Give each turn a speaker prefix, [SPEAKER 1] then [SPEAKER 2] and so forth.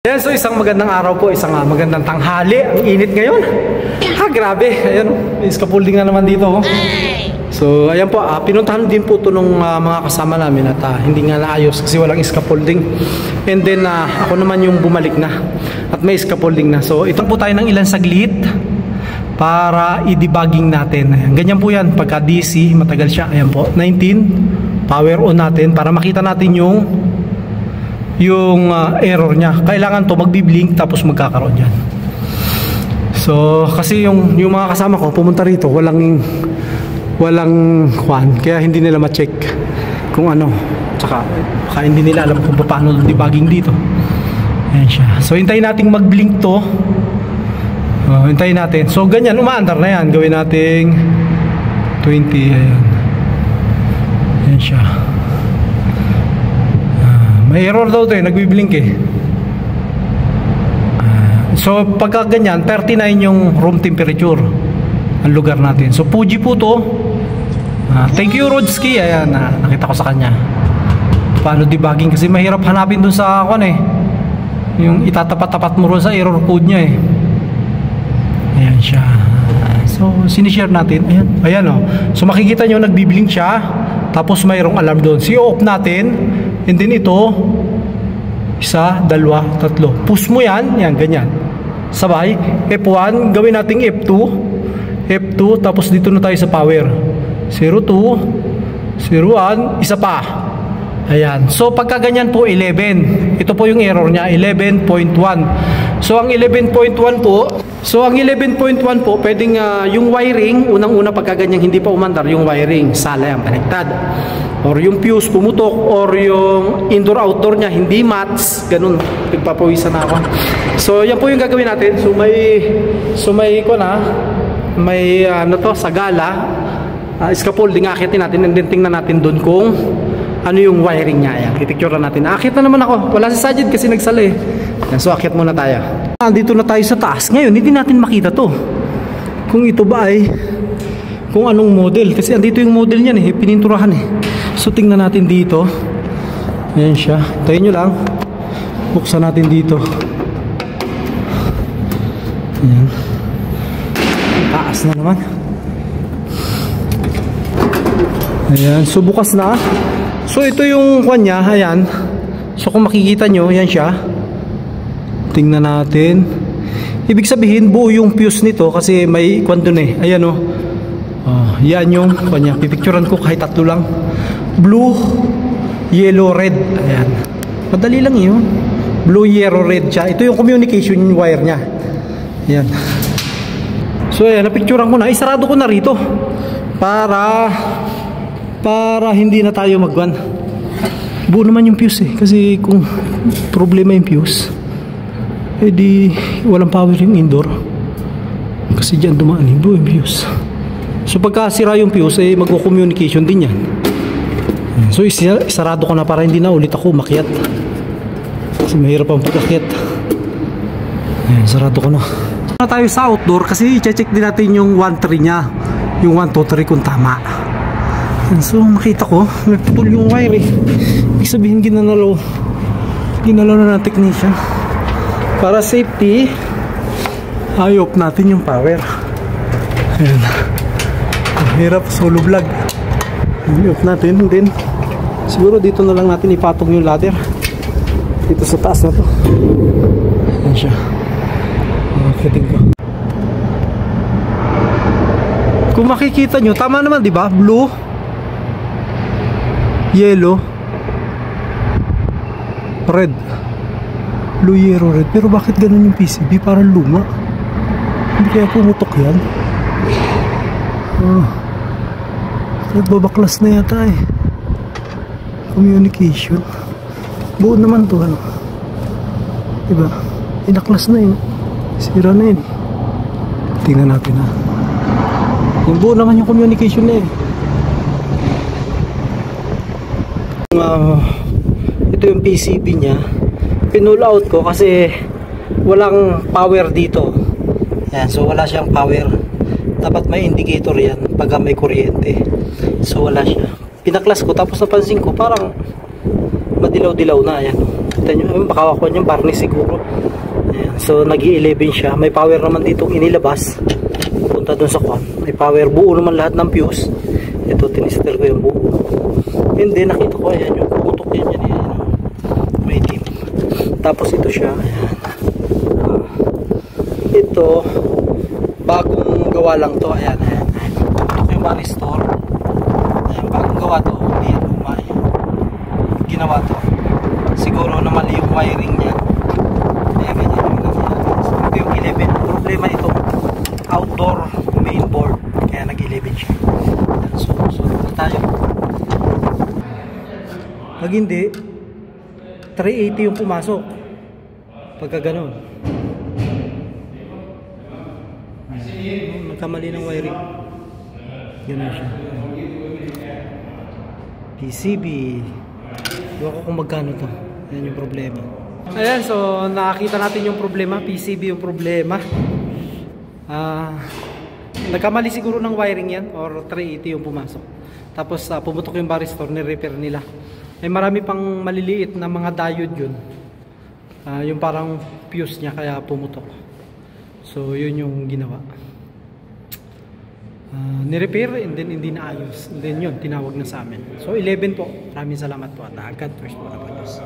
[SPEAKER 1] Ayan, so isang magandang araw po, isang magandang tanghali. Ang init ngayon. Grabe. Ayan, scaffolding na naman dito. So, ayan po, pinuntahan din po ito ng mga kasama namin at hindi nga naayos kasi walang scaffolding. And then, ako naman yung bumalik na at may scaffolding na. So, ito po tayo ng ilang saglit para i-debugging natin. Ayan, ganyan po yan. Pagka DC, matagal siya. Ayan po, 19. Power on natin para makita natin yung error niya. Kailangan to magbi-blink tapos magkakaroon yan. So kasi yung mga kasama ko pumunta rito, walang kwan, kaya hindi nila ma-check kung ano, tsaka hindi nila alam kung paano debugging dito. Ayan siya. So hintayin nating mag-blink to. Hintayin natin. So ganyan, umaandar na yan. Gawin nating 20. Ayan. Ayan siya. May error daw ito eh, nagbiblink eh. So pagka ganyan, 39 yung room temperature ang lugar natin. So Fuji po to. Thank you Rodski. Ayan, nakita ko sa kanya paano debugging kasi mahirap hanapin dun sa yung itatapat-tapat mo ron sa error code nya eh. Ayan siya. So sinishare natin. Ayan o. So makikita nyo nagbiblink siya. Tapos mayroong alarm doon. So i-off natin. And then ito, isa, dalawa, tatlo. Push mo yan, ganyan. Sabay, F1, gawin nating F2. F2, tapos dito na tayo sa power. 02, 01, isa pa. Ayan. So pagka ganyan po, 11. Ito po yung error niya, 11.1. So ang 11.1 po, pwedeng yung wiring, unang-una pagka ganyan hindi pa umandar, yung wiring, sala yan, baliktad. Or yung fuse pumutok, or yung indoor-outdoor niya hindi match, ganun, nagpapawisan na ako. So yan po yung gagawin natin. May sagala, scaffolding, akitin natin, and then tingnan natin doon kung ano yung wiring niya. Ayan, pipicturean natin. Akit na naman ako, wala si Sajid kasi nagsala eh. So akit muna tayo. Dito na tayo sa taas. Ngayon hindi natin makita to kung ito ba ay kung anong model, kasi andito yung model niyan eh, pininturahan eh. So tingnan natin dito. Ayan siya. Tayo nyo lang. Buksan natin dito. Ayan. Taas na naman. Ayan. So bukas na. So ito yung kanya. Ayan. So kung makikita nyo, yan siya. Tingnan natin. Ibig sabihin buo yung fuse nito kasi may kwan dun eh. Ayan o. Yan yung kanya. Pipicturean ko kahit tatlo lang. Blue, yellow, red. Ayan. Madali lang yun. Blue, yellow, red siya. Ito yung communication wire niya. Ayan. So ayan, napicturean ko na. Isarado ko na rito. Para hindi na tayo magwan. Buo naman yung fuse eh. Kasi kung problema yung fuse, di walang power yung indoor. Kasi dyan dumaan yung buo yung fuse. So pagka sira yung fuse, magko-communication din yan. So isarado ko na para hindi na ulit ako makiat. Kasi mahirap ang pag-akyat. Ayan, sarado ko na. Tayo sa outdoor kasi i-check din natin yung 1-3 nya. Yung 1-2-3 kung tama. Ayan, so makita ko, may putol yung wire eh. Ibig sabihin ginanalaw na ng technician. Para safety, i-off natin yung power. Ayan. Hirap, solo vlog. I-off natin, din. Siguro dito na lang natin ipatong yung ladder. Dito sa taas na to. Ayan siya. Kiting ko. Kung makikita nyo, tama naman diba? Blue, yellow, red. Blue, yellow, red. Pero bakit ganun yung PCB? Parang luma. Hindi kaya pumutok yan? Nagbabaklas na yata eh. Communication. Buo naman to diba? Inaklas na yun. Sira na yun. Tingnan natin yung buo naman yung communication na yun. Ito yung PCB nya. Pinull out ko kasi walang power dito. Yan, so wala siyang power. Dapat may indicator yan pag may kuryente. So wala siya. Pinaklas ko tapos napansin ko parang madilaw-dilaw na. Ayan. Kita nyo, ayun, baka wakuan yung varnish siguro. Ayan. So nag-11 siya. May power naman dito inilabas punta dun sa kwan. May power, buo naman lahat ng fuse. Ito tinister ko yung buo. Hindi, nakita ko ayan yung putok yan yan. May team. Tapos ito siya. Ayan. Ito bagong gawa lang to. Ayan, ayan. Putok yung varnish store. Ayan, bagong gawa to. Hindi yan lumay. Ginawa to. Siguro na mali yung wiring niya. Kaya ganyan yung nangyayari. So ito yung 11. Problema ito, outdoor mainboard. Kaya nag-11 siya. So na tayo. Pag hindi, 380 yung pumasok. Pagka ganun. Nagkamali ng wiring. Ganun siya. PCB. Diba ko kung magkano to. Yan yung problema. Ayan, so nakakita natin yung problema. PCB yung problema. Nagkamali siguro ng wiring yan or 380 yung pumasok. Tapos pumutok yung varistor, ni-repair nila. May marami pang maliliit na mga diode yun. Yung parang fuse niya kaya pumutok. So yun yung ginawa. Ni-repair and then hindi naayos. And then yun, tinawag na sa amin. So 11 po. Maraming salamat po at God first po na po Diyos.